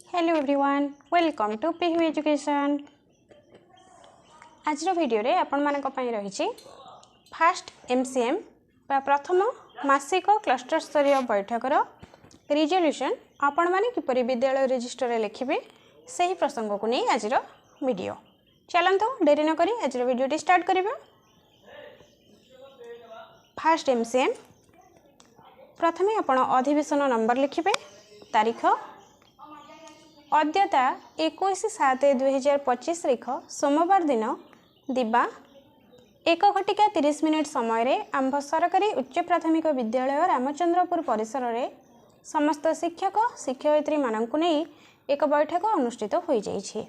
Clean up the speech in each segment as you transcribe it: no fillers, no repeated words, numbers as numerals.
Hello everyone welcome to PU education. आज video रे आपण मानक पई रही फास्ट एमसीएम प्रथम मासिक क्लस्टर स्तरीय बैठकर रिजोल्यूशन आपण माने किपरि विद्यालय रजिस्टर रे लिखिबे सही प्रसंग को नहीं आज वीडियो। चलंतु देरी न करी आज वीडियो स्टार्ट करिबा। फास्ट एमसीएम प्रथमे आपण अधिवेशन नंबर लिखिबे, तारीख अद्यता 21/7/2025 तारीख सोमवार दिन दिबा 1:30 समय रे आंभ सरकारी उच्च प्राथमिक विद्यालय रामचंद्रपुर परिसर रे समस्त शिक्षक शिक्षयित्री मानकु नहीं एक बैठक अनुष्ठित हो जाइछि।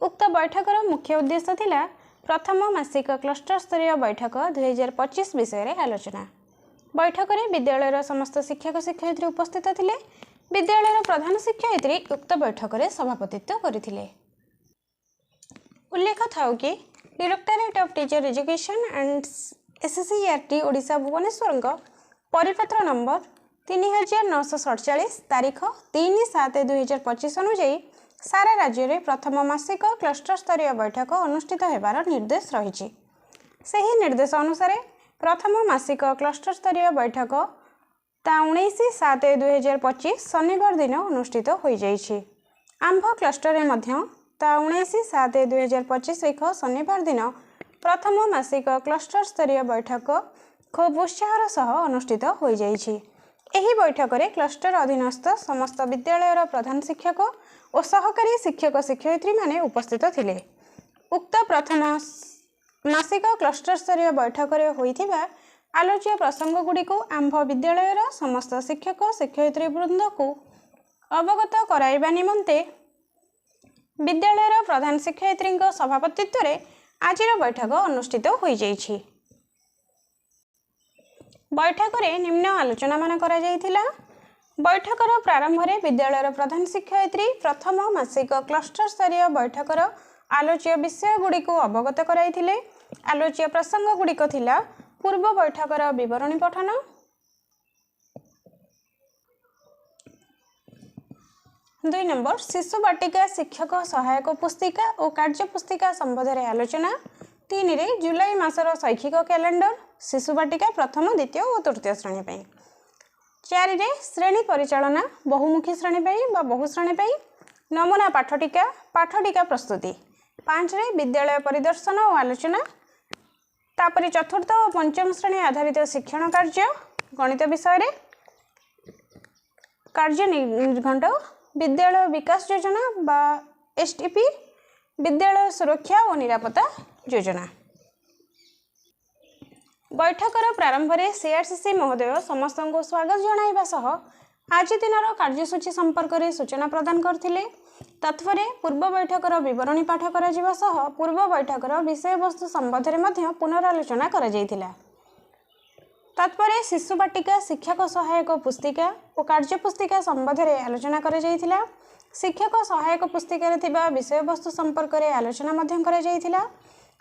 उक्त बैठकर मुख्य उद्देश्य थिला प्रथम मासिक क्लस्टर स्तरीय बैठक 2025 विषय रे आलोचना। बैठक रे विद्यालय समस्त शिक्षक शिक्षयित्री उपस्थित थिले। विद्यालय प्रधान शिक्षयित्री उक्त बैठक में सभापतित्व करथिले। उल्लेख था कि directorate of teacher education and SCERT Odisha Bhubaneswar परिपत्र नंबर 3947 तारीख 3/7/2025 अनुଯାयी सारा राज्य में प्रथम मासिक क्लस्टर स्तरीय बैठक अनुष्ठित होबार निर्देश रही। सही निर्देश अनुसार प्रथम मासिक क्लस्टर स्तरीय बैठक 19/7/2025 शनिवार दिन अनुष्ठित हो जाइछि। आंभ क्लस्टर में 19/7/2025 तारीख शनिवार दिन प्रथम मासिक क्लस्टर स्तरीय बैठक खूब उत्साहर सह अनुष्ठित हो जाइछि। एही बैठक में क्लस्टर अधीनस्थ समस्त विद्यालय प्रधान शिक्षक और सहकारी शिक्षक शिक्षयित्री माने उपस्थित थिले। उक्त प्रथम मासिक क्लस्टर स्तरीय बैठक में होइथिबा आलोच्य प्रसंग गुड़ी को आंभ विद्यालय समस्त शिक्षक शिक्षयित्री वृंद को अवगत कराइबा निमंते विद्यालय प्रधान शिक्षयित्री सभापतित्व रे आज बैठक अनुष्ठित हो जाइछि। बैठक रे निम्न आलोचना मान करा जाइथिला। बैठकर प्रारंभ रे विद्यालय प्रधान शिक्षयित्री प्रथम मासिक क्लस्टर स्तरीय बैठकर आलोच्य विषय गुड़ी को अवगत कराइथिले। आलोच्य प्रसंग गुड़िक थिला पूर्व बैठकर विवरणी पठन, दुई नंबर शिशु बाटिका शिक्षक सहायक पुस्तिका और कार्य पुस्तिका संबंध में आलोचना, 3 रे जुलाई मासर शैक्षिक कैलेंडर शिशु बाटिका प्रथम द्वितीय और तृतीय श्रेणी पे, 4 रे श्रेणी परिचालना बहुमुखी श्रेणी पे बहुश्रेणी पे नमूना पाठटिका प्रस्तुति, 5 रे विद्यालय परिदर्शन और आलोचना, तापरे चतुर्थ और पंचम श्रेणी आधारित शिक्षण कार्य गणित विषय रे कार्य निर्घंट, विद्यालय विकास योजना बा एसटीपी, विद्यालय सुरक्षा और निरापत्ता योजना। बैठकर प्रारंभ में सीआरसीसी महोदय समस्त को स्वागत जणाइबा सह आज दिनर कार्यसूची संपर्क में सूचना प्रदान करथिले। तत्पर पूर्व बैठकर विवरणी पाठ करा सह पूर्व बैठकर विषय वस्तु संबंध में पुनरालोचना करा जाइथिला। तत्पर शिशु बाटिका शिक्षक सहायक पुस्तिका और कार्य पुस्तिका संबंध में आलोचना करा जाइथिला। शिक्षक सहायक पुस्तिका थिबा विषय वस्तु संपर्क में आलोचना मध्यम करा जाइथिला।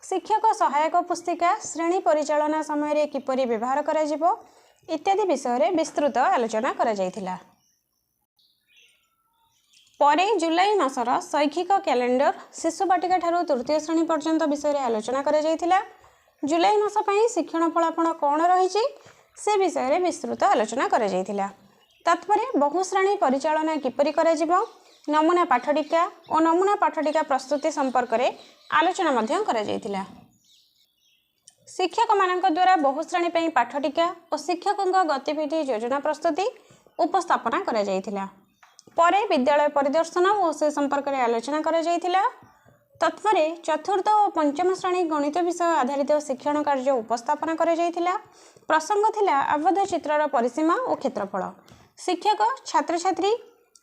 शिक्षक सहायक पुस्तिका श्रेणी परिचालना समय किपरि व्यवहार करा जिवो इत्यादि विषय में विस्तृत आलोचना करा जाइथिला। परे जुलाई मासर शैक्षिक कैलेंडर शिशु बाटिका ठारू तृतीय श्रेणी पर्यंत विषय में आलोचना करा जाइथिला। जुलाई मास पई शिक्षण फलाफल कौन रही से विषय में विस्तृत आलोचना करा जाइथिला। तत्पर बहुश्रेणी परिचालना किपरि करा जिवो नमूना पाठटिका और नमूना पाठटिका प्रस्तुति संपर्क में आलोचना मध्यम करा जाइथिला। शिक्षक मानक द्वारा बहुश्रेणी पई पाठटिका और शिक्षकों गतिविधि योजना प्रस्तुति उपस्थापना करा जाइथिला। परे विद्यालय परिदर्शन और से संपर्क में आलोचना करा जाइथिला। तत्पर चतुर्थ और पंचम श्रेणी गणित विषय आधारित शिक्षण कार्य उपस्थापना करा जाइथिला। प्रसंग थिला आबद्ध चित्रर परिसीमा और क्षेत्रफल। शिक्षक छात्र छात्री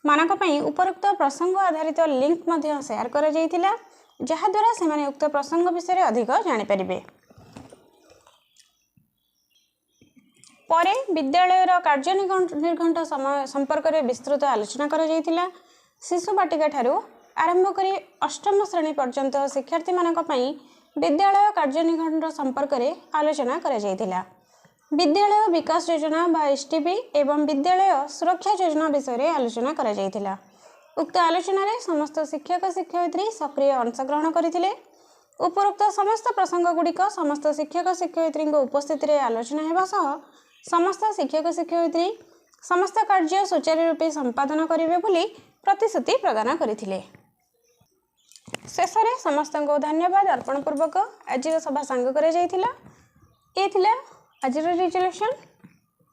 मानक पई उपरोक्त प्रसंग आधारित लिंक मध्य शेयर करा जाइथिला, जहा द्वारा सेमाने उक्त प्रसंग विषय अधिक जानि परिबे। परे विद्यालय कार्य निर्घंट समय संपर्क में विस्तृत आलोचना करा जाइथिला। शिशु बाटिका ठारू आरंभ करी अष्टम श्रेणी पर्यंत शिक्षार्थी मानक पई विद्यालय कार्य निर्घंट संपर्क में आलोचना करा जाइथिला। विद्यालय विकास योजना बा एसटीपी एवं विद्यालय सुरक्षा योजना विषय में आलोचना करा जाइथिला। उक्त आलोचना रे समस्त शिक्षक शिक्षयित्री सक्रिय अंशग्रहण करथिले। उपरोक्त समस्त प्रसंग गुड़िक समस्त शिक्षक शिक्षयित्री उपस्थित रे आलोचना हेबा सह समस्त शिक्षक शिक्षयित्री समस्त कार्य सुचारू रूपे संपादन करिवे बोली प्रतिश्रुति प्रदान करथिले। शेष में समस्त को धन्यवाद अर्पण पूर्वक आज सभा सांग कर आज रिजोल्यूशन।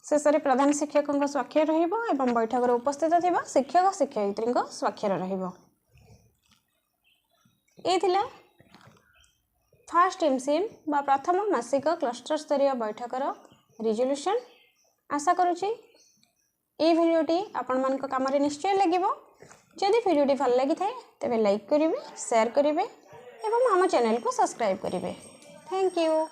शेष में प्रधान शिक्षक स्वाक्षर रहिबो बैठक उपस्थित थिबा शिक्षक शिक्षयित्री स्वाक्षर रहिबो। ये फर्स्ट एमसीएम बा प्रथम मासिक क्लस्टर स्तरीय बैठकर रिजोल्यूशन। आशा करुच्ची ये भिडियोटी आपण मान काम निश्चय लगे। जदि भिडियोटी भल लगी थाए तेबे लाइक करेंगे, शेयर करेंगे और आम चैनल को सब्सक्राइब करेंगे। Thank you.